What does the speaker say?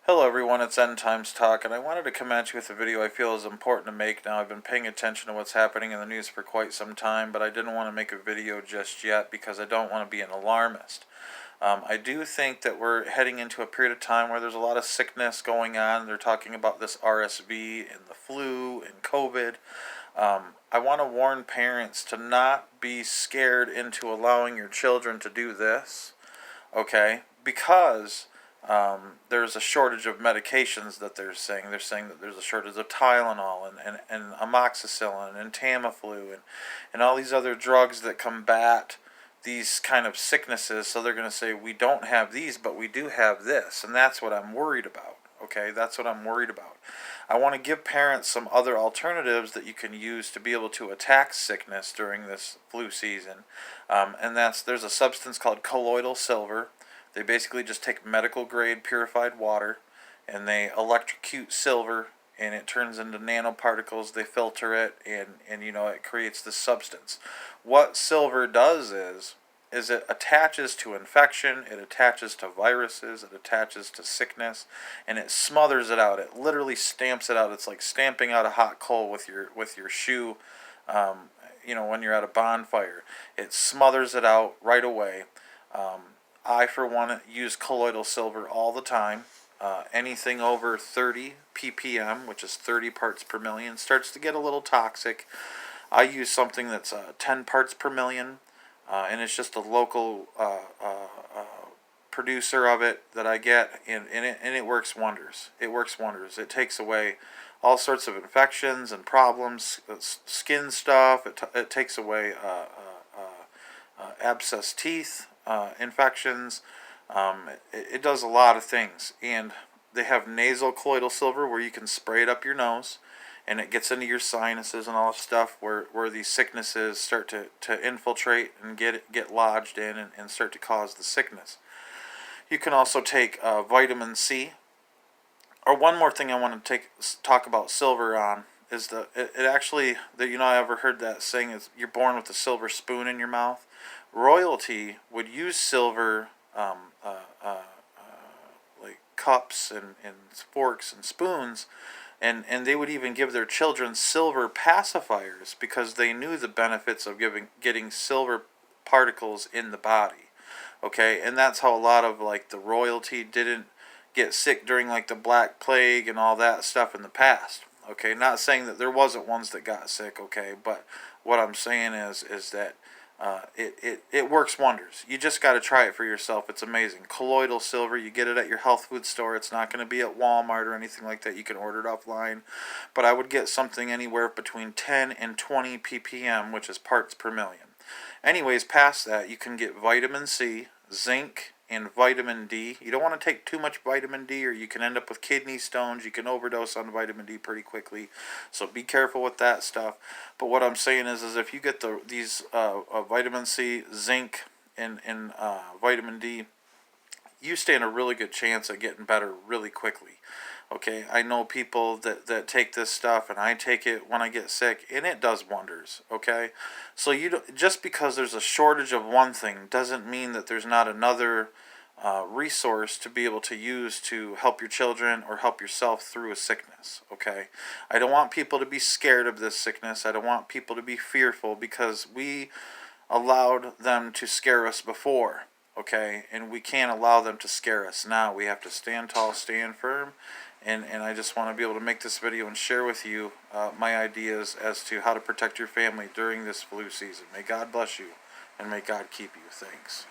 Hello everyone, it's End Times Talk, and I wanted to come at you with a video I feel is important to make now. I've been paying attention to what's happening in the news for quite some time, but I didn't want to make a video just yet because I don't want to be an alarmist. I do think that we're heading into a period of time where there's a lot of sickness going on. They're talking about this RSV and the flu and COVID. I want to warn parents to not be scared into allowing your children to do this, okay? Because there's a shortage of medications that they're saying. They're saying that there's a shortage of Tylenol and amoxicillin and Tamiflu and all these other drugs that combat these kind of sicknesses. So they're going to say, we don't have these, but we do have this. And that's what I'm worried about. Okay, that's what I'm worried about. I want to give parents some other alternatives that you can use to be able to attack sickness during this flu season. There's a substance called colloidal silver. They basically just take medical grade purified water and they electrocute silver and it turns into nanoparticles. They filter it and it creates this substance. What silver does is it attaches to infection, it attaches to viruses, it attaches to sickness, and it smothers it out. It literally stamps it out. It's like stamping out a hot coal with your shoe, when you're at a bonfire. It smothers it out right away. I, for one, use colloidal silver all the time. Anything over 30 ppm, which is 30 parts per million, starts to get a little toxic. I use something that's 10 parts per million, and it's just a local producer of it that I get, and it works wonders. It works wonders. It takes away all sorts of infections and problems, skin stuff. It takes away abscess teeth, infections. It does a lot of things. And they have nasal colloidal silver where you can spray it up your nose and it gets into your sinuses and all this stuff where these sicknesses start to infiltrate and get lodged in and start to cause the sickness. You can also take vitamin C. Or one more thing I want to talk about silver on is I ever heard that saying is you're born with a silver spoon in your mouth. Royalty would use silver like cups and forks and spoons, and they would even give their children silver pacifiers because they knew the benefits of getting silver particles in the body. Okay, and that's how a lot of like the royalty didn't get sick during like the Black Plague and all that stuff in the past. Okay, not saying that there wasn't ones that got sick. Okay, but what I'm saying is that it works wonders. You just got to try it for yourself. It's amazing. Colloidal silver, you get it at your health food store. It's not going to be at Walmart or anything like that. You can order it offline. But I would get something anywhere between 10 and 20 ppm, which is parts per million. Anyways, past that, you can get vitamin C, zinc, and vitamin D. You don't want to take too much vitamin D or you can end up with kidney stones. You can overdose on vitamin D pretty quickly. So be careful with that stuff. But what I'm saying is if you get these vitamin C, zinc, and vitamin D, you stand a really good chance of getting better really quickly. Okay, I know people that take this stuff, and I take it when I get sick, and it does wonders. Okay, so just because there's a shortage of one thing doesn't mean that there's not another resource to be able to use to help your children or help yourself through a sickness. Okay, I don't want people to be scared of this sickness. I don't want people to be fearful because we allowed them to scare us before. Okay, and we can't allow them to scare us now. We have to stand tall, stand firm, and I just want to be able to make this video and share with you my ideas as to how to protect your family during this flu season. May God bless you, and may God keep you. Thanks.